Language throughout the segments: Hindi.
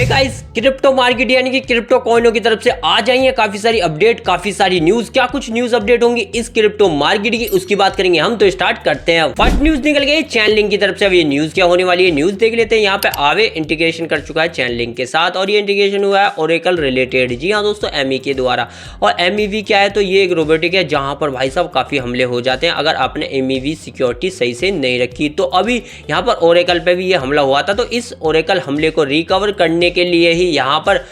गाइस, क्रिप्टो मार्केट यानी कि क्रिप्टो कॉइनों की तरफ से आ जाएंगे काफी सारी अपडेट, काफी सारी न्यूज। क्या कुछ न्यूज अपडेट होंगी इस क्रिप्टो मार्केट की, उसकी बात करेंगे हम। तो स्टार्ट करते हैं। फर्स्ट न्यूज निकल गई चैनलिंक की तरफ से। अब ये न्यूज क्या होने वाली है, न्यूज देख लेते हैं। यहाँ पे आवे इंटीग्रेशन कर चुका है चैनलिंक के साथ, और ये इंटीग्रेशन हुआ है ओरेकल रिलेटेड। जी हाँ दोस्तों, एमई के द्वारा। और एमईवी क्या है, तो ये एक रोबोटिक है जहां पर भाई साहब काफी हमले हो जाते हैं अगर आपने एमईवी सिक्योरिटी सही से नहीं रखी। तो अभी यहाँ पर ओरेकल पे भी ये हमला हुआ था, तो इस ओरेकल हमले को रिकवर करने के लिए ही यहाँ पर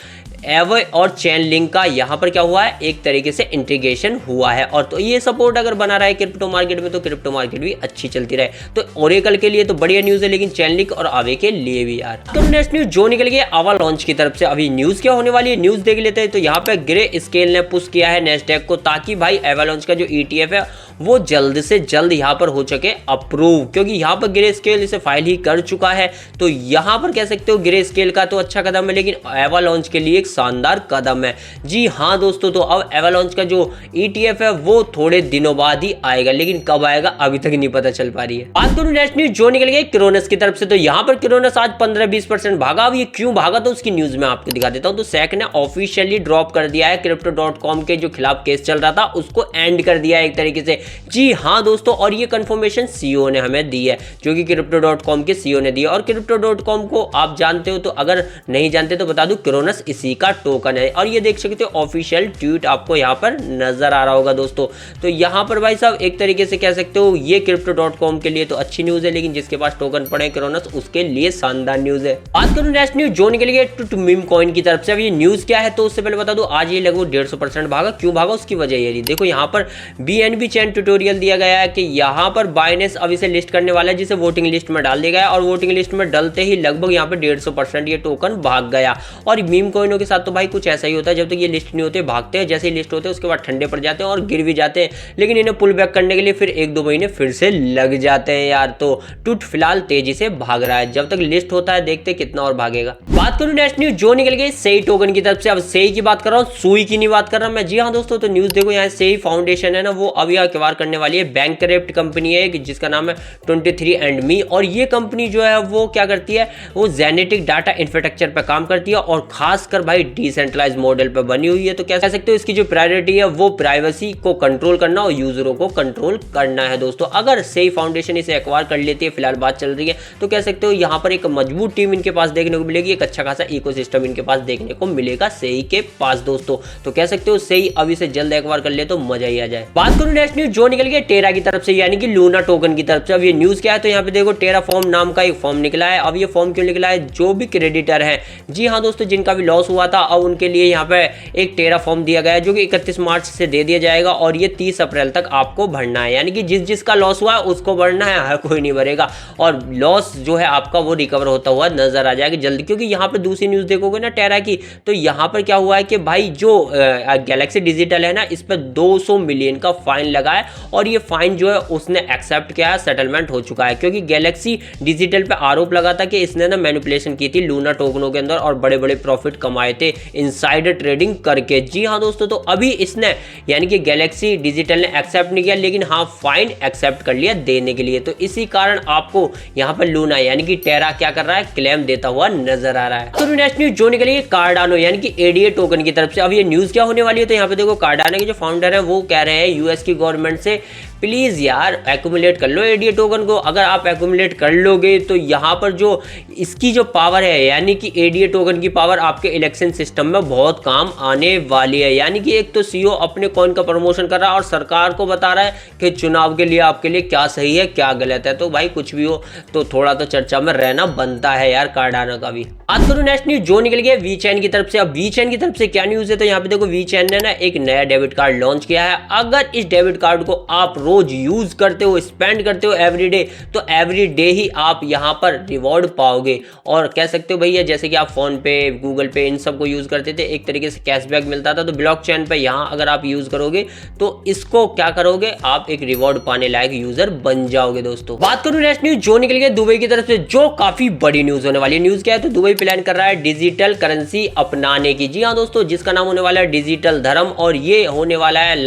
एवे और चैन लिंक का यहाँ पर क्या हुआ है, एक तरीके से इंटीग्रेशन हुआ है। और तो ये सपोर्ट अगर बना रहा है क्रिप्टो मार्केट में, तो क्रिप्टो मार्केट भी अच्छी चलती रहे। तो ओरेकल के लिए तो बढ़िया न्यूज है, लेकिन चैन लिंक और आवे के लिए भी यार। तो नेक्स्ट न्यूज जो निकल गई आवा लॉन्च की तरफ से। अभी न्यूज क्या होने वाली है, न्यूज देख लेते हैं। तो यहाँ पे ग्रे स्केल ने पुश किया है नेस्डैक को, ताकि भाई एवालांच का जो ETF है वो जल्द से जल्द यहाँ पर हो सके अप्रूव, क्योंकि यहाँ पर ग्रे स्केल इसे फाइल ही कर चुका है। तो यहाँ पर कह सकते हो ग्रे स्केल का तो अच्छा कदम है, लेकिन एवालांच के लिए एक शानदार कदम है। जी हाँ दोस्तों, तो अब एवालांच का जो ETF है वो थोड़े दिनों बाद ही आएगा, लेकिन कब आएगा अभी तक नहीं पता चल पा रही है। बात करूं नेक्स्ट न्यूज जो निकल गई क्रोनस की तरफ से। तो यहाँ पर क्रोनस आज 15-20% भागा। अब ये क्यों भागा, तो उसकी न्यूज में आपको दिखा देता हूँ। तो SEC ने ऑफिशियली ड्रॉप कर दिया है Crypto.com के जो खिलाफ केस चल रहा था, उसको एंड कर दिया है एक तरीके से। जी हाँ दोस्तों, और ये कंफर्मेशन CEO ने हमें दी है, जो कि Crypto.com के CEO ने दी है। और Crypto.com को आप जानते हो, तो अगर नहीं जानते तो बता दूं, क्रोनस इसी का टोकन है। और ये देख सकते हो ऑफिशियल ट्वीट आपको यहाँ पर नजर आ रहा होगा दोस्तों। तो यहाँ पर भाई साहब एक तरीके से कह सकते हो ये Crypto.com के लिए तो अच्छी न्यूज है, लेकिन जिसके पास टोकन पड़े क्रोनस, उसके लिए शानदार न्यूज है। बात करूं नेक्स्ट न्यूज जो निकल गई टूट मीम कॉइन की तरफ से। अब ये न्यूज क्या है, तो उससे पहले बता दूं, आज ये लगभग 150% भागा। क्यों भागा, उसकी वजह ये देखो, यहाँ पर BNB चैन ट्यूटोरियल दिया गया है कि यहाँ पर बाइनेंस अब इसे लिस्ट करने वाला है, जिसे वोटिंग लिस्ट में डाल दिया गया है। और वोटिंग लिस्ट में डलते ही लगभग यहाँ पे 150% ये टोकन भाग गया। और मीम कॉइनों के साथ तो भाई कुछ ऐसा ही होता है, जब तक ये लिस्ट नहीं होते भागते हैं, जैसे ही लिस्ट होते हैं उसके बाद ठंडे पड़ जाते हैं और गिर भी जाते हैं, लेकिन इन्हें पुल बैक करने के लिए फिर 1-2 महीने फिर से लग जाते हैं यार। तो टूट फिलहाल तेजी से भाग रहा है, जब तक लिस्ट होता है देखते कितना और भागेगा। बात करूं नेक्स्ट न्यूज जो निकल गई सेई टोकन की तरफ से। अब सेई की बात कर रहा हूँ, सुई की नहीं बात कर रहा मैं। जी हाँ दोस्तों, तो न्यूज देखो, यहाँ सेई फाउंडेशन है ना, वो अब यहाँ एक्वायर करने वाली है। बैंकरप्ट कंपनी है जिसका नाम है 23andMe। और ये कंपनी जो है वो क्या करती है, वो जेनेटिक डाटा इंफ्रास्ट्रक्चर पर काम करती है, और खासकर भाई डिसेंट्रलाइज मॉडल पर बनी हुई है। तो कह सकते हो इसकी जो प्रायोरिटी है वो प्राइवेसी को कंट्रोल करना और यूजरों को कंट्रोल करना है दोस्तों। अगर सेई फाउंडेशन इसे एक्वायर कर लेती है, फिलहाल बात चल रही है, तो कह सकते हो यहाँ पर एक मजबूत टीम इनके पास देखने को मिलेगी, एक अच्छा खासा इकोसिस्टम इनके पास देखने को मिलेगा सेई के पास दोस्तों। तो कह सकते हो सेई अभी से जल्द एक्वायर कर ले तो मजा ही आ जाए। बात करूं नेक्स्ट न्यूज जो निकल गई टेरा की तरफ से, यानी कि लूना टोकन की तरफ से। अब ये न्यूज क्या है, तो यहाँ पे देखो टेरा फॉर्म नाम का एक फॉर्म निकला है। अब ये फॉर्म क्यों निकला है, जो भी क्रेडिटर है, जी हाँ दोस्तों, जिनका भी लॉस हुआ था, अब उनके लिए यहाँ पे एक टेरा फॉर्म दिया गया है, जो कि 31 मार्च से दे दिया जाएगा, और ये 30 अप्रैल तक आपको भरना है। यानी कि जिसका लॉस हुआ है उसको भरना है, हर कोई नहीं भरेगा। और लॉस जो है आपका वो रिकवर होता हुआ नजर आ जाएगा जल्दी। क्योंकि यहाँ पे दूसरी न्यूज देखोगे ना टेरा की, तो यहाँ पर क्या हुआ है कि भाई जो गैलेक्सी डिजिटल है ना, इस पर 200 मिलियन का फाइन लगा है, और ये फाइन जो है उसने एक्सेप्ट किया है, सेटलमेंट हो चुका है। क्योंकि गैलेक्सी डिजिटल पे आरोप लगा था कि इसने ना मैनिपुलेशन की थी लूना टोकनों के अंदर, और बड़े बड़े प्रॉफिट कमाए थे इनसाइडर ट्रेडिंग करके। जी हाँ दोस्तों, तो अभी इसने यानी कि गैलेक्सी डिजिटल ने एक्सेप्ट नहीं किया, लेकिन हाँ फाइन एक्सेप्ट कर लिया देने के लिए। तो इसी कारण आपको यहाँ पर लूना यानी कि टेरा क्या कर रहा है, क्लेम देता हुआ नजर आ रहा है। तो नेक्स्ट न्यूज जो निकली कार्डानो यानी कि ADA टोकन की तरफ से। अब ये न्यूज क्या होने वाली है, तो यहाँ पे देखो कार्डानो के जो फाउंडर है वो कह रहे हैं US की गवर्नमेंट से, प्लीज यार एक्यूमुलेट कर लो ADA टोकन को। अगर आप एक्यूमुलेट कर लोगे तो यहाँ पर जो इसकी जो पावर है, यानी कि ADA टोकन की पावर आपके इलेक्शन सिस्टम में बहुत काम आने वाली है। यानी कि एक तो CEO अपने कॉइन का प्रमोशन कर रहा है और सरकार को बता रहा है कि चुनाव के लिए आपके लिए क्या सही है क्या गलत है। तो भाई कुछ भी हो तो थोड़ा तो चर्चा में रहना बनता है यार कार्डानो का भी। बात करूं नेक्स्ट न्यूज जो निकल गया वीचैन की तरफ से। अब वीचैन की तरफ से क्या न्यूज है, तो यहाँ पे देखो वीचैन ने ना एक नया डेबिट कार्ड लॉन्च किया है। अगर इस डेबिट कार्ड को आप रोज यूज करते हो, स्पेंड करते हो एवरीडे, तो एवरीडे ही आप यहाँ पर रिवॉर्ड पाओगे। और कह सकते हो भैया जैसे कि आप फोन पे, गूगल पे, इन सब को यूज करते थे, एक तरीके से कैशबैक मिलता था। तो ब्लॉकचेन पे यहाँ अगर आप यूज करोगे तो इसको क्या करोगे, आप एक रिवॉर्ड पाने लायक यूजर बन जाओगे दोस्तों। बात करूं नेक्स्ट न्यूज जो निकल गया दुबई की तरफ से, जो काफी बड़ी न्यूज होने वाली है। न्यूज क्या है, तो दुबई प्लान कर रहा है डिजिटल करेंसी अपनाने की। जी हाँ दोस्तों, जिसका नाम होने वाला है डिजिटल धर्म, और ये होने वाला है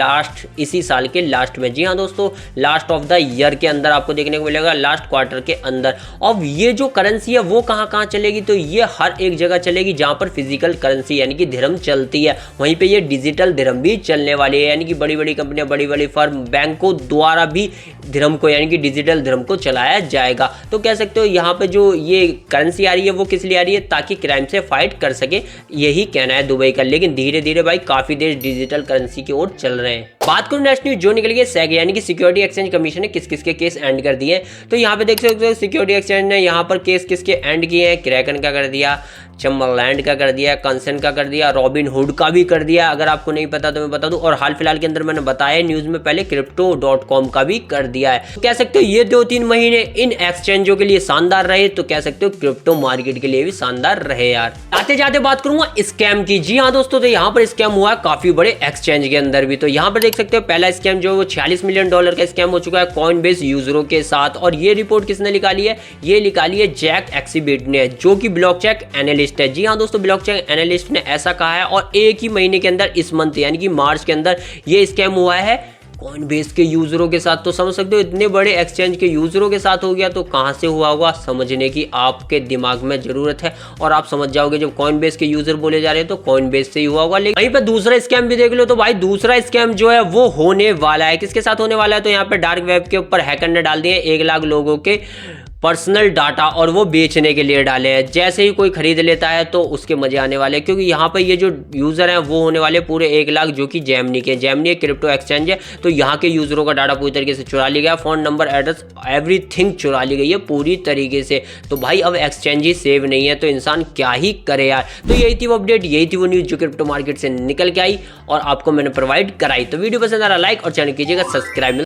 इसी साल के लास्ट में। जी हाँ दोस्तों, दोस्तों लास्ट ऑफ द ईयर के अंदर आपको देखने को मिलेगा, लास्ट क्वार्टर के अंदर। अब ये जो करेंसी है वो कहाँ कहाँ चलेगी, तो ये हर एक जगह चलेगी जहाँ पर फिजिकल करेंसी यानी कि दिरहम चलती है, वहीं पे ये डिजिटल दिरहम भी चलने वाली है। यानी कि बड़ी बड़ी कंपनियां, बड़ी बड़ी फर्म, बैंकों द्वारा भी दिरहम को यानी कि डिजिटल दिरहम को चलाया जाएगा। तो कह सकते हो यहाँ पे जो ये करेंसी आ रही है वो किस लिए आ रही है, ताकि क्राइम से फाइट कर सके, यही कहना है दुबई का। लेकिन धीरे धीरे भाई काफी देश डिजिटल करेंसी की ओर चल रहे हैं। बात करूं नेक्स्ट न्यूज जो निकल गई सेग यानी कि सिक्योरिटी एक्सचेंज कमीशन ने किस किस के केस एंड कर दिए। तो यहाँ पे देख सकते हो सिक्योरिटी एक्सचेंज ने यहाँ पर केस किसके एंड किए हैं, क्रैकन का कर दिया, चम्बरलैंड का कर दिया, कंसन का कर दिया, रॉबिनहुड का भी कर दिया। अगर आपको नहीं पता तो मैं बता दूं, और हाल फिलहाल के अंदर मैंने बताया न्यूज में पहले crypto.com का भी कर दिया है। तो कह सकते हो ये 2-3 महीने इन एक्सचेंजों के लिए शानदार रहे, तो कह सकते हो क्रिप्टो मार्केट के लिए भी शानदार रहे यार। आते जाते बात करूंगा स्कैम की। जी हाँ दोस्तों, तो यहाँ पर स्कैम हुआ है काफी बड़े एक्सचेंज के अंदर भी। तो यहाँ पर देख सकते हो पहला स्कैम जो वो $46 मिलियन का स्कैम हो चुका है कॉइनबेस यूजरों के साथ। और ये रिपोर्ट किसने निकाली है, ये निकाली है जैक एक्सिबिट ने, जो कि ब्लॉकचेन एनालिस्ट है। जी हाँ दोस्तों, ब्लॉकचेन एनालिस्ट ने ऐसा कहा है। और एक ही महीने के अंदर, इस मंथ यानी कि मार्च के अंदर ये स्कैम हुआ है कॉइनबेस के यूजरों के साथ। तो समझ सकते हो इतने बड़े एक्सचेंज के यूजरों के साथ हो गया, तो कहां से हुआ होगा समझने की आपके दिमाग में जरूरत है। और आप समझ जाओगे जब कॉइनबेस के यूजर बोले जा रहे हैं तो कॉइनबेस से ही हुआ होगा। लेकिन वहीं पे दूसरा स्कैम भी देख लो, तो भाई दूसरा स्कैम जो है वो होने वाला है। किसके साथ होने वाला है, तो यहाँ पे डार्क वेब के ऊपर हैकर ने डाल दिए 1 लाख लोगों के पर्सनल डाटा, और वो बेचने के लिए डाले हैं। जैसे ही कोई खरीद लेता है तो उसके मजे आने वाले हैं, क्योंकि यहाँ पे ये जो यूज़र हैं वो होने वाले पूरे 1 लाख, जो कि जेमिनी के। जेमिनी एक क्रिप्टो एक्सचेंज है, तो यहाँ के यूज़रों का डाटा पूरी तरीके से चुरा लिया गया, फ़ोन नंबर, एड्रेस, एवरीथिंग चुरा ली गई है पूरी तरीके से। तो भाई अब एक्सचेंज ही सेव नहीं है, तो इंसान क्या ही करे यार। तो यही थी वो अपडेट, यही थी वो न्यूज़ जो क्रिप्टो मार्केट से निकल के आई और आपको मैंने प्रोवाइड कराई। तो वीडियो पसंद आ रहा लाइक और चैनल कीजिएगा सब्सक्राइब।